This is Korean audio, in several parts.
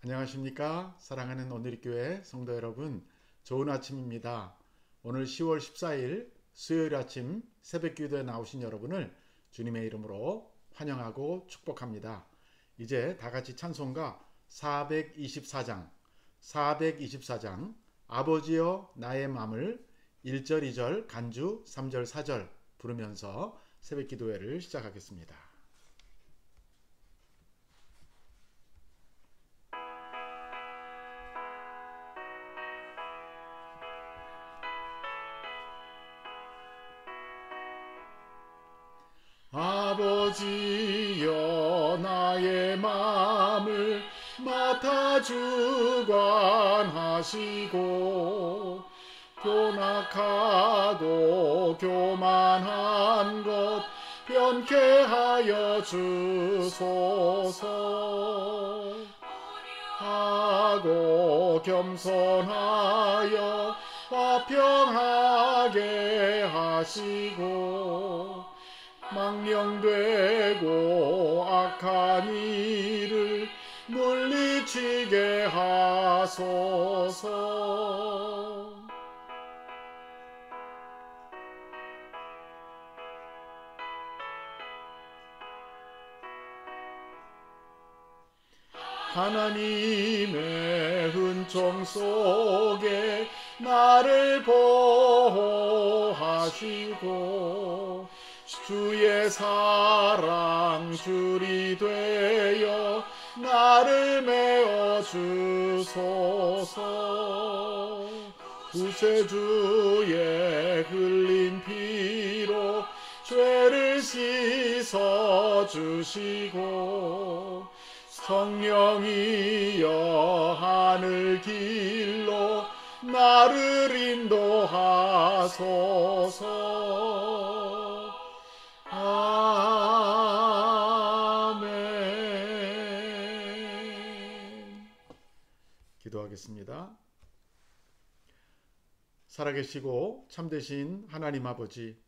안녕하십니까? 사랑하는 오늘교회 성도 여러분, 좋은 아침입니다. 오늘 10월 14일 수요일 아침 새벽기도에 나오신 여러분을 주님의 이름으로 환영하고 축복합니다. 이제 다같이 찬송가 424장 아버지여 나의 맘을 1절 2절 간주 3절 4절 부르면서 새벽기도회를 시작하겠습니다. 아버지여 나의 맘을 맡아 주관하시고 교낙하고 교만한 것 변케 하여 주소서. 하고 겸손하여 화평하게 하시고 망령되고 악한 일을 물리치게 하소서. 하나님의 은총 속에 나를 보호하시고 주의 사랑 줄이 되어 나를 메어 주소서. 구세주의 흘린 피로 죄를 씻어 주시고 성령이여 하늘 길로 나를 인도하소서. 아멘. 기도하겠습니다. 살아계시고 참되신 하나님 아버지,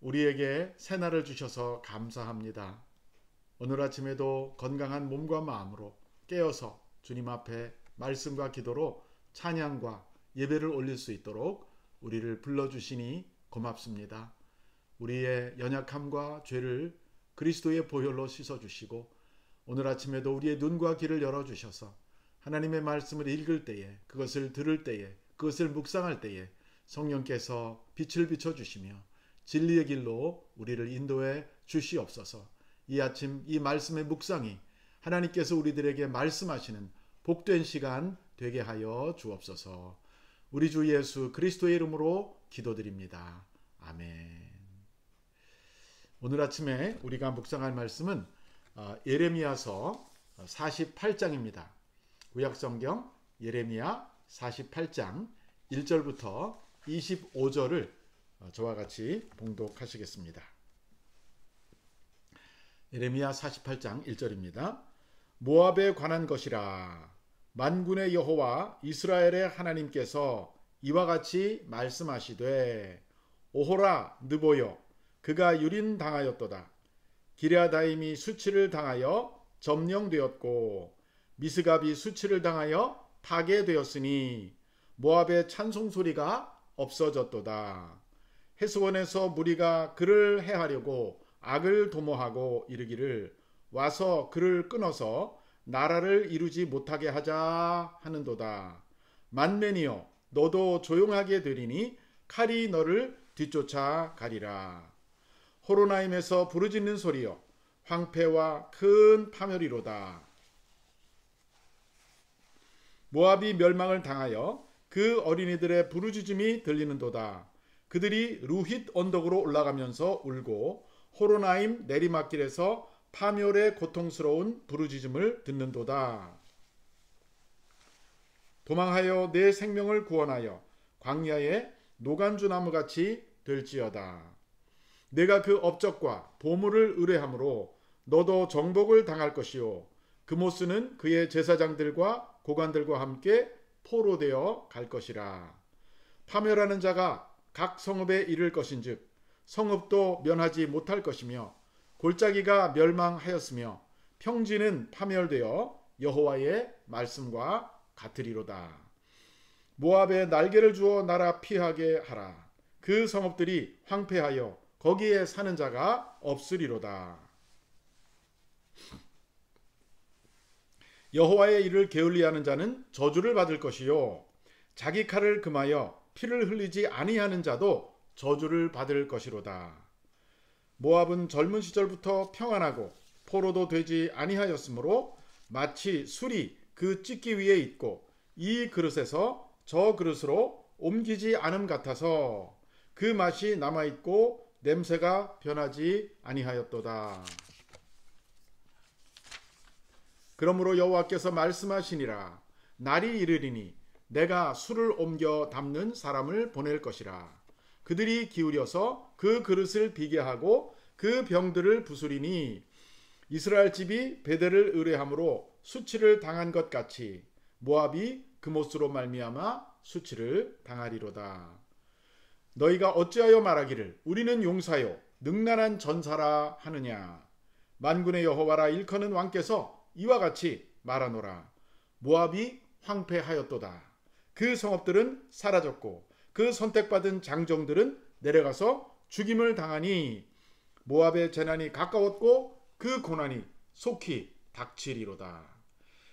우리에게 새날을 주셔서 감사합니다. 오늘 아침에도 건강한 몸과 마음으로 깨어서 주님 앞에 말씀과 기도로 찬양과 예배를 올릴 수 있도록 우리를 불러주시니 고맙습니다. 우리의 연약함과 죄를 그리스도의 보혈로 씻어주시고 오늘 아침에도 우리의 눈과 귀를 열어주셔서 하나님의 말씀을 읽을 때에, 그것을 들을 때에, 그것을 묵상할 때에 성령께서 빛을 비춰주시며 진리의 길로 우리를 인도해 주시옵소서. 이 아침 이 말씀의 묵상이 하나님께서 우리들에게 말씀하시는 복된 시간 되게 하여 주옵소서. 우리 주 예수 그리스도의 이름으로 기도드립니다. 아멘. 오늘 아침에 우리가 묵상할 말씀은 예레미야서 48장입니다. 구약성경 예레미야 48장 1절부터 25절을 저와 같이 봉독하시겠습니다. 예레미야 48장 1절입니다. 모압에 관한 것이라. 만군의 여호와 이스라엘의 하나님께서 이와 같이 말씀하시되 오호라 느보여 그가 유린당하였도다. 기럇다임이 수치를 당하여 점령되었고 미스갑이 수치를 당하여 파괴되었으니 모압의 찬송소리가 없어졌도다. 헤스원에서 무리가 그를 해하려고 악을 도모하고 이르기를 와서 그를 끊어서 나라를 이루지 못하게 하자 하는도다. 만맨이여 너도 조용하게 되리니 칼이 너를 뒤쫓아 가리라. 호로나임에서 부르짖는 소리여 황폐와 큰 파멸이로다. 모압이 멸망을 당하여 그 어린이들의 부르짖음이 들리는도다. 그들이 루힛 언덕으로 올라가면서 울고 호로나임 내리막길에서 파멸의 고통스러운 부르짖음을 듣는도다. 도망하여 내 생명을 구원하여 광야에 노간주나무같이 될지어다. 내가 그 업적과 보물을 의뢰함으로 너도 정복을 당할 것이요 그모스는 그의 제사장들과 고관들과 함께 포로되어 갈 것이라. 파멸하는 자가 각 성읍에 이를 것인즉 성읍도 면하지 못할 것이며 골짜기가 멸망하였으며 평지는 파멸되어 여호와의 말씀과 같으리로다. 모압에 날개를 주어 날아 피하게 하라. 그 성읍들이 황폐하여 거기에 사는 자가 없으리로다. 여호와의 일을 게을리하는 자는 저주를 받을 것이요 자기 칼을 금하여 피를 흘리지 아니하는 자도 저주를 받을 것이로다. 모압은 젊은 시절부터 평안하고 포로도 되지 아니하였으므로 마치 술이 그 찢기 위에 있고 이 그릇에서 저 그릇으로 옮기지 않음 같아서 그 맛이 남아있고 냄새가 변하지 아니하였도다. 그러므로 여호와께서 말씀하시니라. 날이 이르리니 내가 술을 옮겨 담는 사람을 보낼 것이라. 그들이 기울여서 그 그릇을 비게 하고 그 병들을 부수리니 이스라엘 집이 베델을 의뢰함으로 수치를 당한 것 같이 모압이 그못으로 말미암아 수치를 당하리로다. 너희가 어찌하여 말하기를 우리는 용사요 능란한 전사라 하느냐. 만군의 여호와라 일컫는 왕께서 이와 같이 말하노라. 모압이 황폐하였도다. 그 성읍들은 사라졌고 그 선택받은 장정들은 내려가서 죽임을 당하니 모압의 재난이 가까웠고 그 고난이 속히 닥치리로다.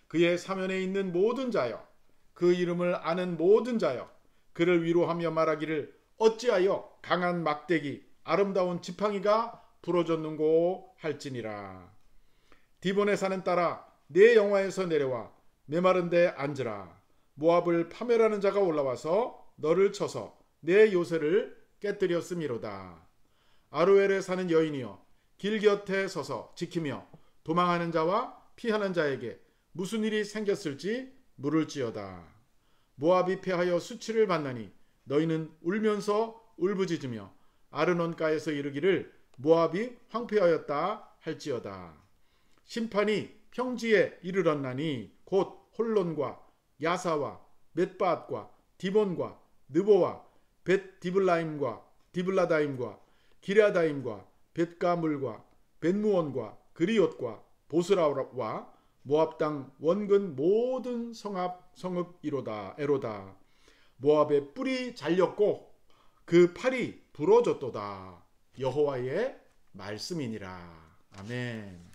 그의 사면에 있는 모든 자여 그 이름을 아는 모든 자여 그를 위로하며 말하기를 어찌하여 강한 막대기 아름다운 지팡이가 부러졌는고 할지니라. 디본의 산은 따라 내 영화에서 내려와 메마른 데 앉으라. 모압을 파멸하는 자가 올라와서 너를 쳐서 내 요새를 깨뜨렸음이로다. 아루엘에 사는 여인이여 길 곁에 서서 지키며 도망하는 자와 피하는 자에게 무슨 일이 생겼을지 물을지어다. 모압이 패하여 수치를 받나니 너희는 울면서 울부짖으며 아르논가에서 이르기를 모압이 황폐하였다 할지어다. 심판이 평지에 이르렀나니 곧 홀론과 야사와 მეტ바앗과 디본과 느보와 벳 디블라임과 디블라다임과 기랴다임과 벳가물과 벳무원과 그리옷과 보스라와 모압 땅 원근 모든 성읍 에로다. 모압의 뿔이 잘렸고 그 팔이 부러졌도다. 여호와의 말씀이니라. 아멘.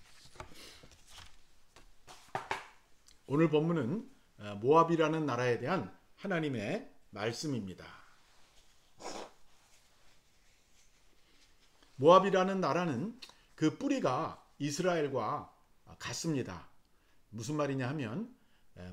오늘 본문은 모압이라는 나라에 대한 하나님의 말씀입니다. 모압이라는 나라는 그 뿌리가 이스라엘과 같습니다. 무슨 말이냐 하면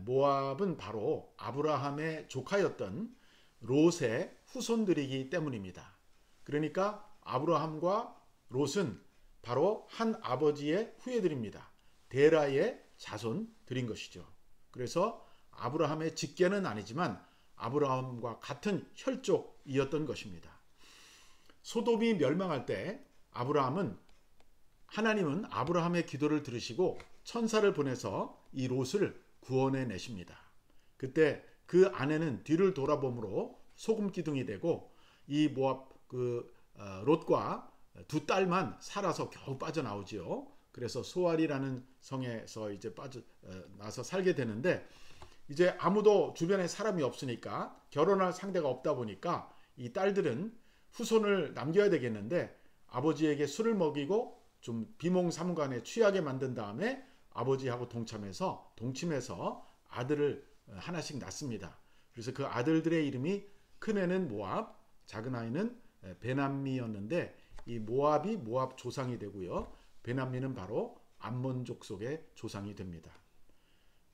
모압은 바로 아브라함의 조카였던 롯의 후손들이기 때문입니다. 그러니까 아브라함과 롯은 바로 한 아버지의 후예들입니다. 데라의 자손들인 것이죠. 그래서 아브라함의 직계는 아니지만 아브라함과 같은 혈족이었던 것입니다. 소돔이 멸망할 때 하나님은 아브라함의 기도를 들으시고 천사를 보내서 이 롯을 구원해 내십니다. 그때 그 아내는 뒤를 돌아보므로 소금 기둥이 되고 이 모압 롯과 두 딸만 살아서 겨우 빠져나오지요. 그래서 소알이라는 성에서 이제 나서 살게 되는데 이제 아무도 주변에 사람이 없으니까 결혼할 상대가 없다 보니까 이 딸들은 후손을 남겨야 되겠는데 아버지에게 술을 먹이고 좀 비몽사무간에 취하게 만든 다음에 아버지하고 동침해서 아들을 하나씩 낳습니다. 그래서 그 아들들의 이름이 큰애는 모압, 작은 아이는 베남미였는데 이 모압이 모압 조상이 되고요. 베남미는 바로 암몬족 속의 조상이 됩니다.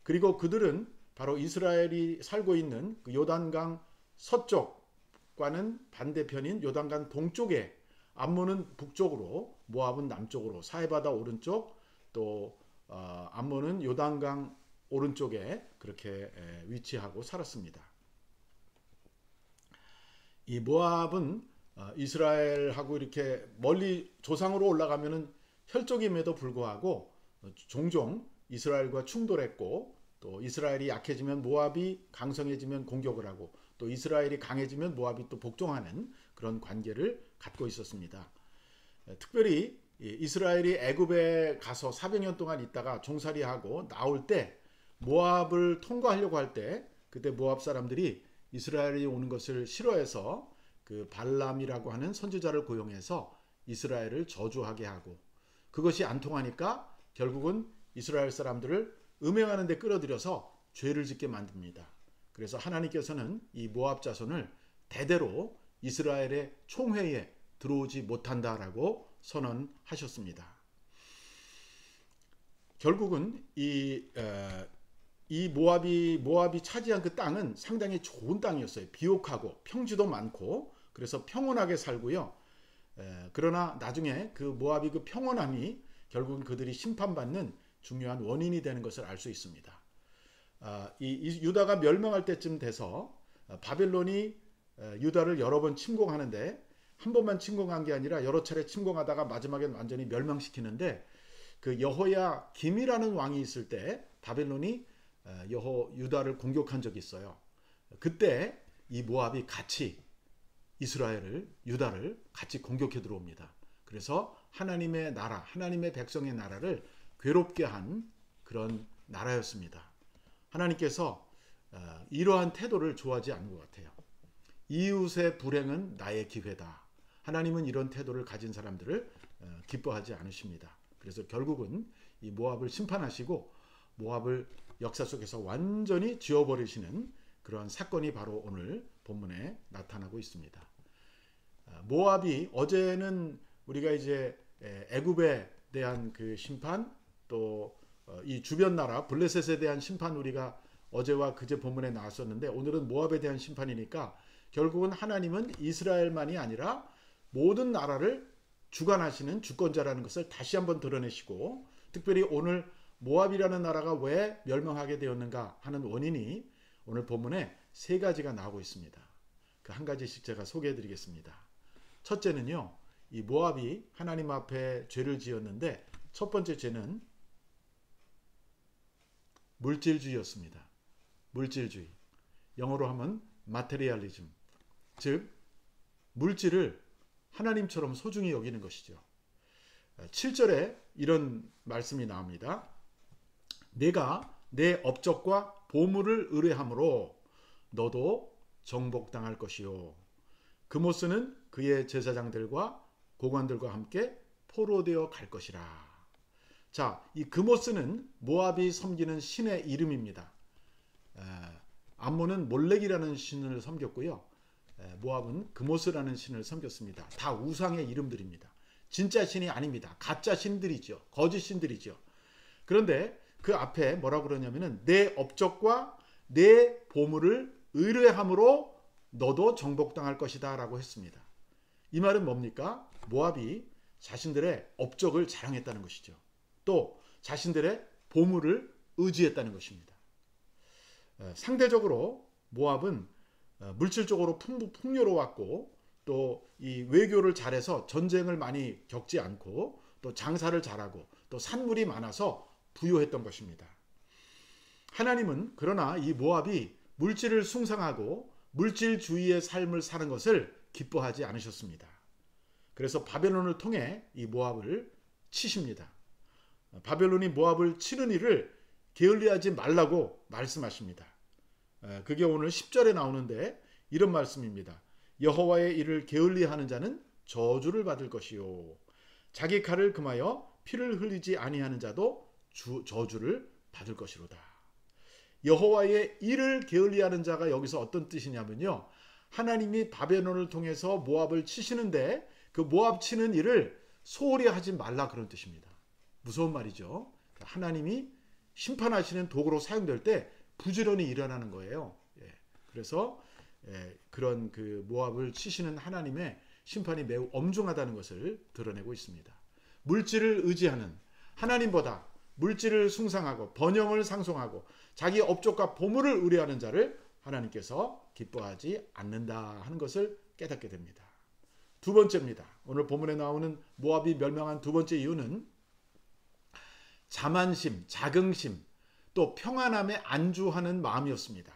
그리고 그들은 바로 이스라엘이 살고 있는 그 요단강 서쪽과는 반대편인 요단강 동쪽에 암몬은 북쪽으로 모압은 남쪽으로 사해바다 오른쪽 또 암몬은 요단강 오른쪽에 그렇게 위치하고 살았습니다. 이 모압은 이스라엘하고 이렇게 멀리 조상으로 올라가면은 혈족임에도 불구하고 종종 이스라엘과 충돌했고 또 이스라엘이 약해지면 모압이 강성해지면 공격을 하고 또 이스라엘이 강해지면 모압이 또 복종하는 그런 관계를 갖고 있었습니다. 특별히 이스라엘이 애굽에 가서 400년 동안 있다가 종살이하고 나올 때 모압을 통과하려고 할 때 그때 모압 사람들이 이스라엘이 오는 것을 싫어해서 그 발람이라고 하는 선지자를 고용해서 이스라엘을 저주하게 하고, 그것이 안 통하니까 결국은 이스라엘 사람들을 음행하는 데 끌어들여서 죄를 짓게 만듭니다. 그래서 하나님께서는 이 모압 자손을 대대로 이스라엘의 총회에 들어오지 못한다라고 선언하셨습니다. 결국은 이 모압이 차지한 그 땅은 상당히 좋은 땅이었어요. 비옥하고 평지도 많고 그래서 평온하게 살고요. 그러나 나중에 그 모압이 그 평온함이 결국은 그들이 심판받는 중요한 원인이 되는 것을 알 수 있습니다. 이 유다가 멸망할 때쯤 돼서 바벨론이 유다를 여러 번 침공하는데, 한 번만 침공한 게 아니라 여러 차례 침공하다가 마지막엔 완전히 멸망시키는데, 그 여호야김이라는 왕이 있을 때 바벨론이 유다를 공격한 적이 있어요. 그때 이 모압이 같이 유다를 같이 공격해 들어옵니다. 그래서 하나님의 나라, 하나님의 백성의 나라를 괴롭게 한 그런 나라였습니다. 하나님께서 이러한 태도를 좋아하지 않는 것 같아요. 이웃의 불행은 나의 기회다. 하나님은 이런 태도를 가진 사람들을 기뻐하지 않으십니다. 그래서 결국은 이 모압을 심판하시고 모압을 역사 속에서 완전히 지워버리시는 그러한 사건이 바로 오늘 본문에 나타나고 있습니다. 모압이, 어제는 우리가 이제 애굽에 대한 그 심판, 또 이 주변 나라 블레셋에 대한 심판 우리가 어제와 그제 본문에 나왔었는데, 오늘은 모압에 대한 심판이니까 결국은 하나님은 이스라엘만이 아니라 모든 나라를 주관하시는 주권자라는 것을 다시 한번 드러내시고, 특별히 오늘 모압이라는 나라가 왜 멸망하게 되었는가 하는 원인이 오늘 본문에 세 가지가 나오고 있습니다. 그 한 가지씩 제가 소개해 드리겠습니다. 첫째는요, 이 모압이 하나님 앞에 죄를 지었는데 첫 번째 죄는 물질주의였습니다. 물질주의. 영어로 하면 마테리얼리즘. 즉 물질을 하나님처럼 소중히 여기는 것이죠. 7절에 이런 말씀이 나옵니다. 내가 내 업적과 보물을 의뢰함으로 너도 정복당할 것이요. 그모스는 그의 제사장들과 고관들과 함께 포로되어 갈 것이라. 자, 이 그모스는 모압이 섬기는 신의 이름입니다. 암몬은 몰렉이라는 신을 섬겼고요. 모압은 그모스라는 신을 섬겼습니다. 다 우상의 이름들입니다. 진짜 신이 아닙니다. 가짜 신들이죠. 거짓 신들이죠. 그런데 그 앞에 뭐라고 그러냐면은 내 업적과 내 보물을 의뢰함으로 너도 정복당할 것이다 라고 했습니다. 이 말은 뭡니까? 모압이 자신들의 업적을 자랑했다는 것이죠. 또 자신들의 보물을 의지했다는 것입니다. 상대적으로 모압은 물질적으로 풍요로웠고, 또 이 외교를 잘해서 전쟁을 많이 겪지 않고, 또 장사를 잘하고, 또 산물이 많아서 부유했던 것입니다. 하나님은 그러나 이 모압이 물질을 숭상하고 물질주의의 삶을 사는 것을 기뻐하지 않으셨습니다. 그래서 바벨론을 통해 이 모압을 치십니다. 바벨론이 모압을 치는 일을 게을리하지 말라고 말씀하십니다. 그게 오늘 10절에 나오는데 이런 말씀입니다. 여호와의 일을 게을리하는 자는 저주를 받을 것이요, 자기 칼을 금하여 피를 흘리지 아니하는 자도 저주를 받을 것이로다. 여호와의 일을 게을리하는 자가 여기서 어떤 뜻이냐면요, 하나님이 바벨론을 통해서 모압을 치시는데 그 모압 치는 일을 소홀히 하지 말라, 그런 뜻입니다. 무서운 말이죠. 하나님이 심판하시는 도구로 사용될 때 부지런히 일어나는 거예요. 그래서 그런 그 모압을 치시는 하나님의 심판이 매우 엄중하다는 것을 드러내고 있습니다. 물질을 의지하는, 하나님보다 물질을 숭상하고 번영을 상송하고 자기 업적과 보물을 의뢰하는 자를 하나님께서 기뻐하지 않는다 하는 것을 깨닫게 됩니다. 두 번째입니다. 오늘 본문에 나오는 모압이 멸망한 두 번째 이유는 자만심, 자긍심, 또 평안함에 안주하는 마음이었습니다.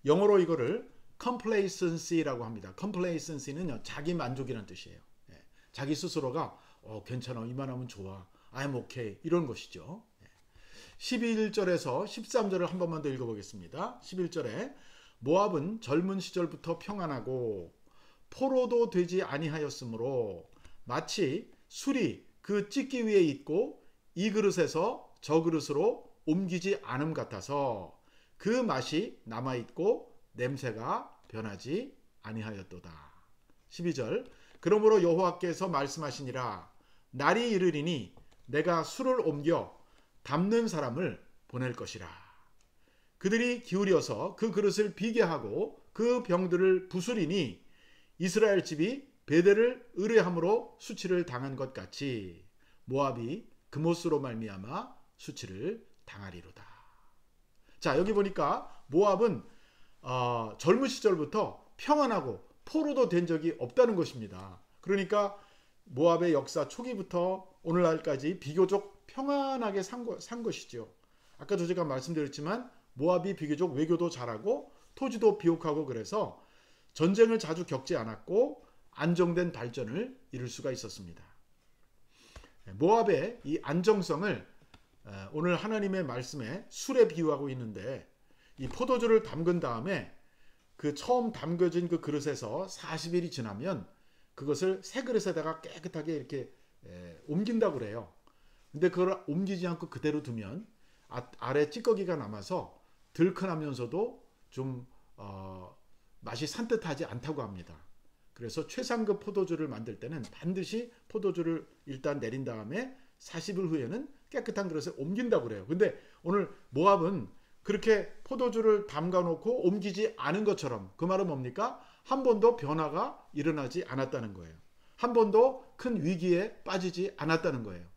영어로 이거를 complacency라고 합니다. complacency는요, 자기 만족이라는 뜻이에요. 자기 스스로가 괜찮아, 이만하면 좋아, I'm okay, 이런 것이죠. 11절에서 13절을 한 번만 더 읽어보겠습니다. 11절에 모압은 젊은 시절부터 평안하고 포로도 되지 아니하였으므로 마치 술이 그 찢기 위에 있고 이 그릇에서 저 그릇으로 옮기지 않음 같아서 그 맛이 남아있고 냄새가 변하지 아니하였도다. 12절 그러므로 여호와께서 말씀하시니라 날이 이르리니 내가 술을 옮겨 담는 사람을 보낼 것이라. 그들이 기울여서 그 그릇을 비게 하고 그 병들을 부수리니 이스라엘 집이 베델을 의뢰함으로 수치를 당한 것 같이 모압이 그못으로 말미암아 수치를 당하리로다. 자, 여기 보니까 모압은 젊은 시절부터 평안하고 포로도 된 적이 없다는 것입니다. 그러니까 모압의 역사 초기부터 오늘날까지 비교적 평안하게 산 것이죠. 아까도 제가 말씀드렸지만 모압이 비교적 외교도 잘하고 토지도 비옥하고 그래서 전쟁을 자주 겪지 않았고 안정된 발전을 이룰 수가 있었습니다. 모압의 이 안정성을 오늘 하나님의 말씀에 술에 비유하고 있는데 이 포도주를 담근 다음에 그 처음 담겨진 그 그릇에서 40일이 지나면 그것을 새 그릇에다가 깨끗하게 이렇게 옮긴다고 그래요. 근데 그걸 옮기지 않고 그대로 두면 아래 찌꺼기가 남아서 들큰하면서도 좀 맛이 산뜻하지 않다고 합니다. 그래서 최상급 포도주를 만들 때는 반드시 포도주를 일단 내린 다음에 40일 후에는 깨끗한 그릇에 옮긴다고 그래요. 근데 오늘 모압은 그렇게 포도주를 담가 놓고 옮기지 않은 것처럼, 그 말은 뭡니까? 한 번도 변화가 일어나지 않았다는 거예요. 한 번도 큰 위기에 빠지지 않았다는 거예요.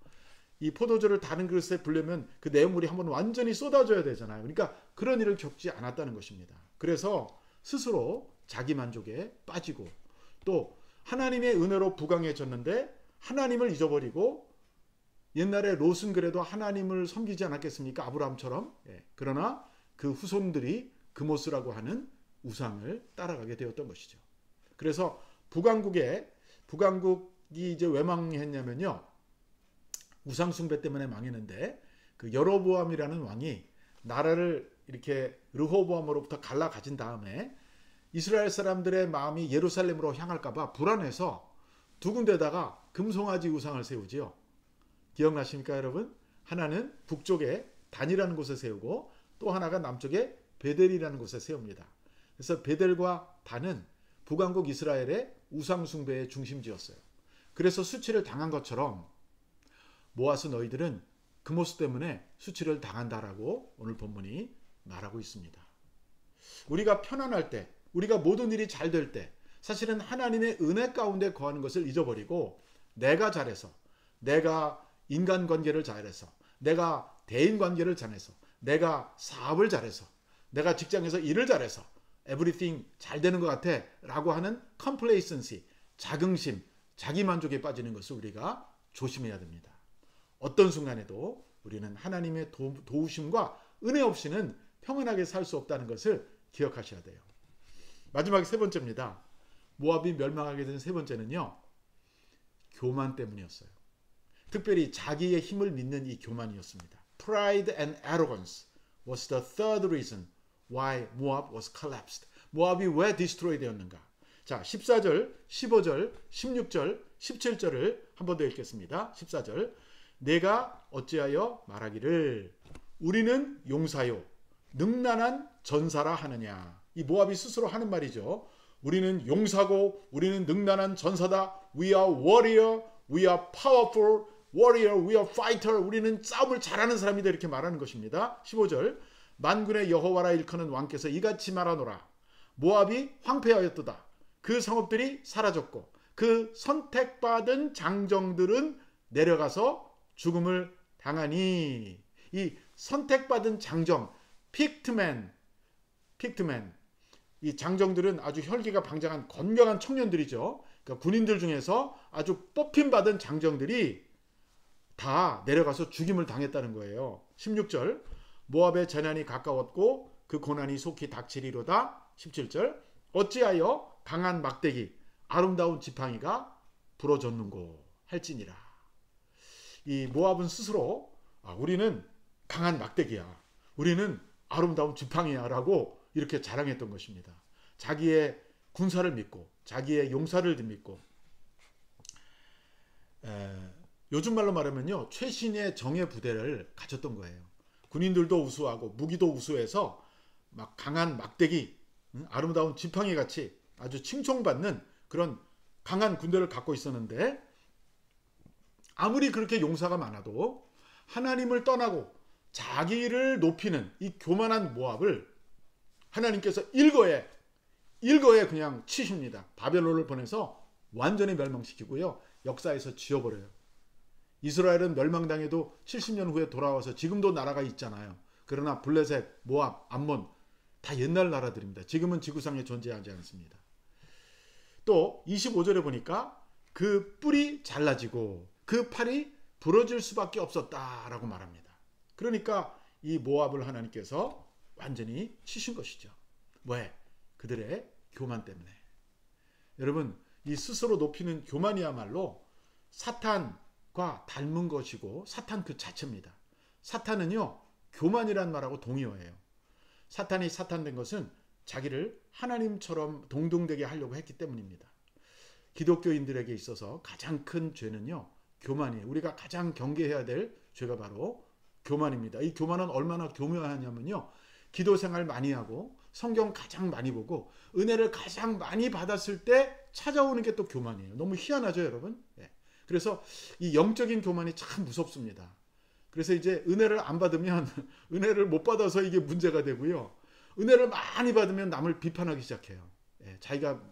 이 포도주를 다른 그릇에 부려면 그 내용물이 한번 완전히 쏟아져야 되잖아요. 그러니까 그런 일을 겪지 않았다는 것입니다. 그래서 스스로 자기 만족에 빠지고 또 하나님의 은혜로 부강해졌는데 하나님을 잊어버리고, 옛날에 롯은 그래도 하나님을 섬기지 않았겠습니까? 아브라함처럼. 그러나 그 후손들이 그모스라고 하는 우상을 따라가게 되었던 것이죠. 그래서 북왕국이 이제 왜 망했냐면요, 우상 숭배 때문에 망했는데 그 여로보암이라는 왕이 나라를 이렇게 르호보암으로부터 갈라 가진 다음에 이스라엘 사람들의 마음이 예루살렘으로 향할까봐 불안해서 두 군데다가 금송아지 우상을 세우지요. 기억나십니까, 여러분? 하나는 북쪽에 단이라는 곳에 세우고 또 하나가 남쪽에 베델이라는 곳에 세웁니다. 그래서 베델과 단은 북왕국 이스라엘의 우상 숭배의 중심지였어요. 그래서 수치를 당한 것처럼 모아스 너희들은 그모스 때문에 수치를 당한다라고 오늘 본문이 말하고 있습니다. 우리가 편안할 때, 우리가 모든 일이 잘 될 때 사실은 하나님의 은혜 가운데 거하는 것을 잊어버리고 내가 잘해서, 내가 인간관계를 잘해서, 내가 대인관계를 잘해서, 내가 사업을 잘해서, 내가 직장에서 일을 잘해서 everything 잘 되는 것 같아 라고 하는 complacency, 자긍심, 자기만족에 빠지는 것을 우리가 조심해야 됩니다. 어떤 순간에도 우리는 하나님의 도우심과 은혜 없이는 평안하게 살 수 없다는 것을 기억하셔야 돼요. 마지막 세 번째입니다. 모압이 멸망하게 된 세 번째는요, 교만 때문이었어요. 특별히 자기의 힘을 믿는 이 교만이었습니다. Pride and arrogance was the third reason why Moab was collapsed. 모압이 왜 destroy 되었는가? 자, 14절, 15절, 16절, 17절을 한 번 더 읽겠습니다. 14절. 내가 어찌하여 말하기를 우리는 용사요 능란한 전사라 하느냐. 이 모압이 스스로 하는 말이죠. 우리는 용사고 우리는 능란한 전사다. We are warrior, we are powerful warrior, we are fighter. 우리는 싸움을 잘하는 사람이다, 이렇게 말하는 것입니다. 15절. 만군의 여호와라 일컫는 왕께서 이같이 말하노라. 모압이 황폐하였도다. 그 성읍들이 사라졌고 그 선택받은 장정들은 내려가서 죽음을 당하니. 이 선택받은 장정, 픽트맨, 이 장정들은 아주 혈기가 방장한 건강한 청년들이죠. 그러니까 군인들 중에서 아주 뽑힘받은 장정들이 다 내려가서 죽임을 당했다는 거예요. 16절. 모압의 재난이 가까웠고 그 고난이 속히 닥치리로다. 17절. 어찌하여 강한 막대기 아름다운 지팡이가 부러졌는고 할지니라. 이 모압은 스스로 우리는 강한 막대기야. 우리는 아름다운 지팡이야 라고 이렇게 자랑했던 것입니다. 자기의 군사를 믿고 자기의 용사를 믿고 요즘 말로 말하면요, 최신의 정예 부대를 가졌던 거예요. 군인들도 우수하고 무기도 우수해서 막 강한 막대기, 아름다운 지팡이 같이 아주 칭송받는 그런 강한 군대를 갖고 있었는데, 아무리 그렇게 용사가 많아도 하나님을 떠나고 자기를 높이는 이 교만한 모압을 하나님께서 일거에 그냥 치십니다. 바벨론을 보내서 완전히 멸망시키고요, 역사에서 지워버려요. 이스라엘은 멸망당해도 70년 후에 돌아와서 지금도 나라가 있잖아요. 그러나 블레셋, 모압, 암몬 다 옛날 나라들입니다. 지금은 지구상에 존재하지 않습니다. 또 25절에 보니까 그 뿔이 잘라지고 그 팔이 부러질 수밖에 없었다라고 말합니다. 그러니까 이 모압을 하나님께서 완전히 치신 것이죠. 왜? 그들의 교만 때문에. 여러분, 이 스스로 높이는 교만이야말로 사탄과 닮은 것이고 사탄 그 자체입니다. 사탄은요, 교만이란 말하고 동의어예요. 사탄이 사탄된 것은 자기를 하나님처럼 동등되게 하려고 했기 때문입니다. 기독교인들에게 있어서 가장 큰 죄는요, 교만이에요. 우리가 가장 경계해야 될 죄가 바로 교만입니다. 이 교만은 얼마나 교묘하냐면요, 기도 생활 많이 하고 성경 가장 많이 보고 은혜를 가장 많이 받았을 때 찾아오는 게 또 교만이에요. 너무 희한하죠, 여러분? 예. 그래서 이 영적인 교만이 참 무섭습니다. 그래서 이제 은혜를 안 받으면 은혜를 못 받아서 이게 문제가 되고요, 은혜를 많이 받으면 남을 비판하기 시작해요. 예. 자기가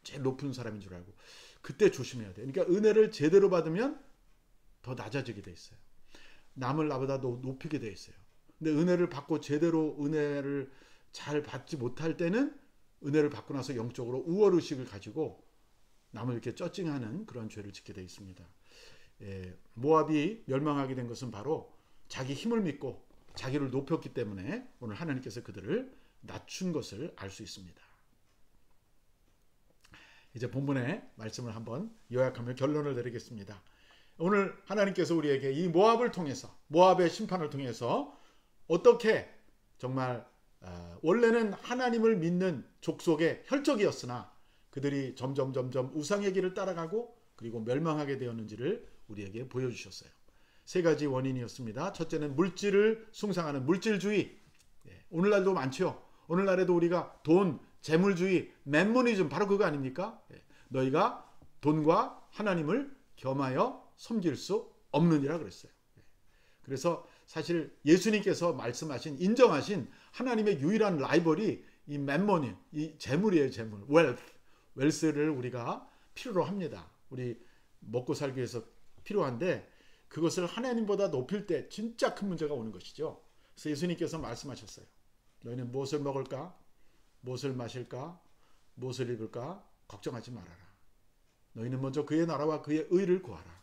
제일 높은 사람인 줄 알고. 그때 조심해야 돼요. 그러니까 은혜를 제대로 받으면 더 낮아지게 돼 있어요. 남을 나보다 높이게 돼 있어요. 근데 은혜를 받고 제대로 은혜를 잘 받지 못할 때는 은혜를 받고 나서 영적으로 우월의식을 가지고 남을 이렇게 쩌찡하는 그런 죄를 짓게 돼 있습니다. 모압이 멸망하게 된 것은 바로 자기 힘을 믿고 자기를 높였기 때문에 오늘 하나님께서 그들을 낮춘 것을 알 수 있습니다. 이제 본문의 말씀을 한번 요약하며 결론을 내리겠습니다. 오늘 하나님께서 우리에게 이 모압을 통해서, 모압의 심판을 통해서 어떻게 정말 원래는 하나님을 믿는 족속의 혈족이었으나 그들이 점점 우상의 길을 따라가고 그리고 멸망하게 되었는지를 우리에게 보여주셨어요. 세 가지 원인이었습니다. 첫째는 물질을 숭상하는 물질주의. 오늘날도 많죠. 오늘날에도 우리가 돈, 재물주의, 맨모니즘, 바로 그거 아닙니까? 너희가 돈과 하나님을 겸하여 섬길 수 없느니라 그랬어요. 그래서 사실 예수님께서 말씀하신, 인정하신 하나님의 유일한 라이벌이 이 맨모니, 이 재물이에요. 재물, 웰스를 우리가 필요로 합니다. 우리 먹고 살기 위해서 필요한데 그것을 하나님보다 높일 때 진짜 큰 문제가 오는 것이죠. 그래서 예수님께서 말씀하셨어요. 너희는 무엇을 먹을까? 무엇을 마실까? 무엇을 입을까? 걱정하지 말아라. 너희는 먼저 그의 나라와 그의 의를 구하라.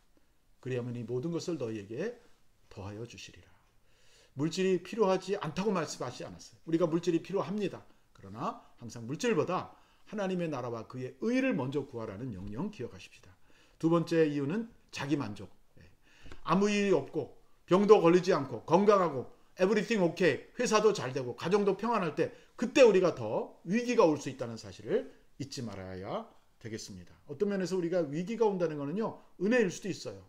그리하면 이 모든 것을 너희에게 더하여 주시리라. 물질이 필요하지 않다고 말씀하시지 않았어요. 우리가 물질이 필요합니다. 그러나 항상 물질보다 하나님의 나라와 그의 의를 먼저 구하라는 명령 기억하십시다. 두 번째 이유는 자기 만족. 아무 일이 없고 병도 걸리지 않고 건강하고 everything okay, 회사도 잘 되고 가정도 평안할 때 그때 우리가 더 위기가 올 수 있다는 사실을 잊지 말아야 되겠습니다. 어떤 면에서 우리가 위기가 온다는 것은요, 은혜일 수도 있어요.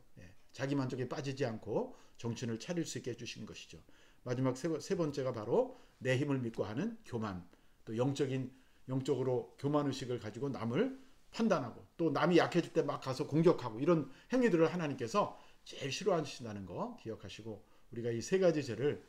자기 만족에 빠지지 않고 정신을 차릴 수 있게 해주신 것이죠. 마지막 세 번째가 바로 내 힘을 믿고 하는 교만. 또 영적으로 교만의식을 가지고 남을 판단하고 또 남이 약해질 때 막 가서 공격하고 이런 행위들을 하나님께서 제일 싫어하신다는 거 기억하시고 우리가 이 세 가지 죄를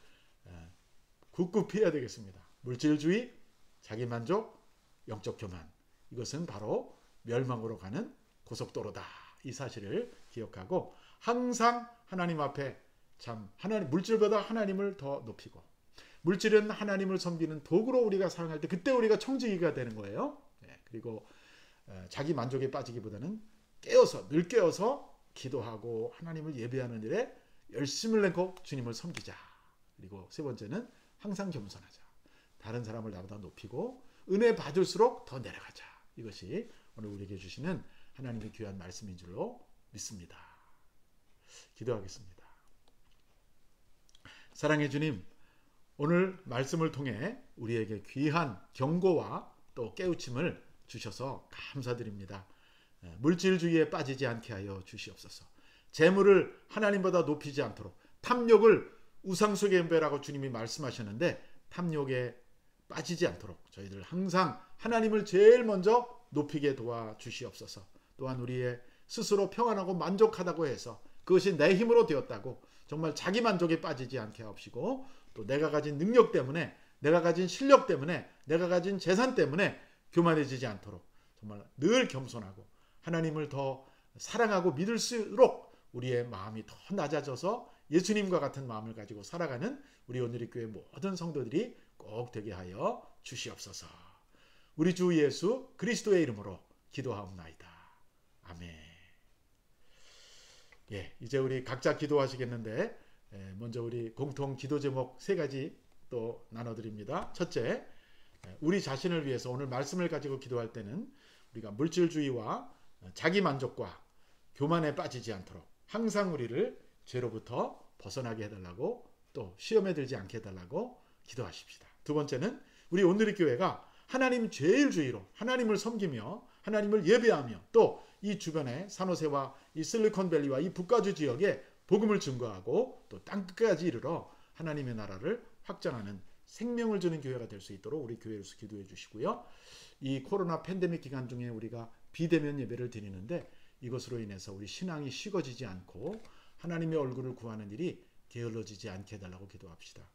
굳굳 피해야 되겠습니다. 물질주의, 자기만족, 영적 교만. 이것은 바로 멸망으로 가는 고속도로다. 이 사실을 기억하고 항상 하나님 앞에 물질보다 하나님을 더 높이고, 물질은 하나님을 섬기는 도구로 우리가 사용할 때 그때 우리가 청지기가 되는 거예요. 그리고 자기 만족에 빠지기보다는 늘 깨어서 기도하고 하나님을 예배하는 일에 열심을 내고 주님을 섬기자. 그리고 세 번째는 항상 겸손하자. 다른 사람을 나보다 높이고 은혜 받을수록 더 내려가자. 이것이 오늘 우리에게 주시는 하나님의 귀한 말씀인 줄로 믿습니다. 기도하겠습니다. 사랑의 주님, 오늘 말씀을 통해 우리에게 귀한 경고와 또 깨우침을 주셔서 감사드립니다. 물질주의에 빠지지 않게 하여 주시옵소서. 재물을 하나님보다 높이지 않도록, 탐욕을 우상숭배의 연배라고 주님이 말씀하셨는데 탐욕에 빠지지 않도록 저희들 항상 하나님을 제일 먼저 높이게 도와주시옵소서. 또한 우리의 스스로 평안하고 만족하다고 해서 그것이 내 힘으로 되었다고 정말 자기 만족에 빠지지 않게 하옵시고, 또 내가 가진 능력 때문에, 내가 가진 실력 때문에, 내가 가진 재산 때문에 교만해지지 않도록 정말 늘 겸손하고 하나님을 더 사랑하고 믿을수록 우리의 마음이 더 낮아져서 예수님과 같은 마음을 가지고 살아가는 우리 오늘의 교회 모든 성도들이 꼭 되게 하여 주시옵소서. 우리 주 예수 그리스도의 이름으로 기도하옵나이다. 아멘. 예, 이제 우리 각자 기도하시겠는데 먼저 우리 공통 기도 제목 3가지 또 나눠드립니다. 첫째, 우리 자신을 위해서 오늘 말씀을 가지고 기도할 때는 우리가 물질주의와 자기 만족과 교만에 빠지지 않도록 항상 우리를 죄로부터 벗어나게 해달라고, 또 시험에 들지 않게 해달라고 기도하십시다. 두 번째는 우리 오늘의 교회가 하나님 제일주의로 하나님을 섬기며 하나님을 예배하며 또 이 주변의 산호세와 이 실리콘밸리와 이 북가주 지역에 복음을 증거하고 또 땅끝까지 이르러 하나님의 나라를 확장하는 생명을 주는 교회가 될 수 있도록 우리 교회로서 기도해 주시고요. 이 코로나 팬데믹 기간 중에 우리가 비대면 예배를 드리는데 이것으로 인해서 우리 신앙이 식어지지 않고 하나님의 얼굴을 구하는 일이 게을러지지 않게 해달라고 기도합시다.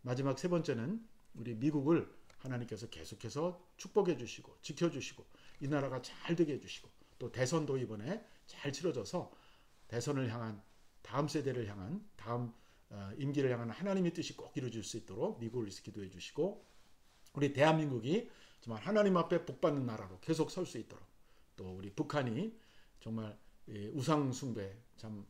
마지막 3번째는 우리 미국을 하나님께서 계속해서 축복해 주시고 지켜주시고 이 나라가 잘 되게 해주시고 또 대선도 이번에 잘 치러져서 대선을 향한 다음 세대를 향한 다음 임기를 향한 하나님의 뜻이 꼭 이루어질 수 있도록 미국을 위해서 기도해 주시고, 우리 대한민국이 정말 하나님 앞에 복받는 나라로 계속 설 수 있도록, 또 우리 북한이 정말 우상 숭배 참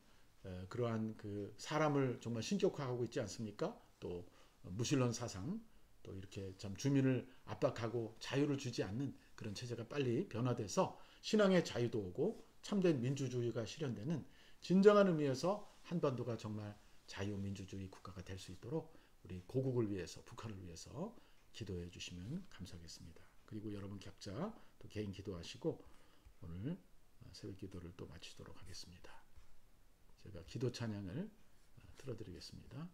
그러한 그 사람을 정말 신격화하고 있지 않습니까? 또 무신론 사상, 또 이렇게 참 주민을 압박하고 자유를 주지 않는 그런 체제가 빨리 변화돼서 신앙의 자유도 오고 참된 민주주의가 실현되는 진정한 의미에서 한반도가 정말 자유민주주의 국가가 될 수 있도록 우리 고국을 위해서, 북한을 위해서 기도해 주시면 감사하겠습니다. 그리고 여러분 각자 또 개인 기도하시고 오늘 새벽 기도를 또 마치도록 하겠습니다. 제가 기도 찬양을 틀어드리겠습니다.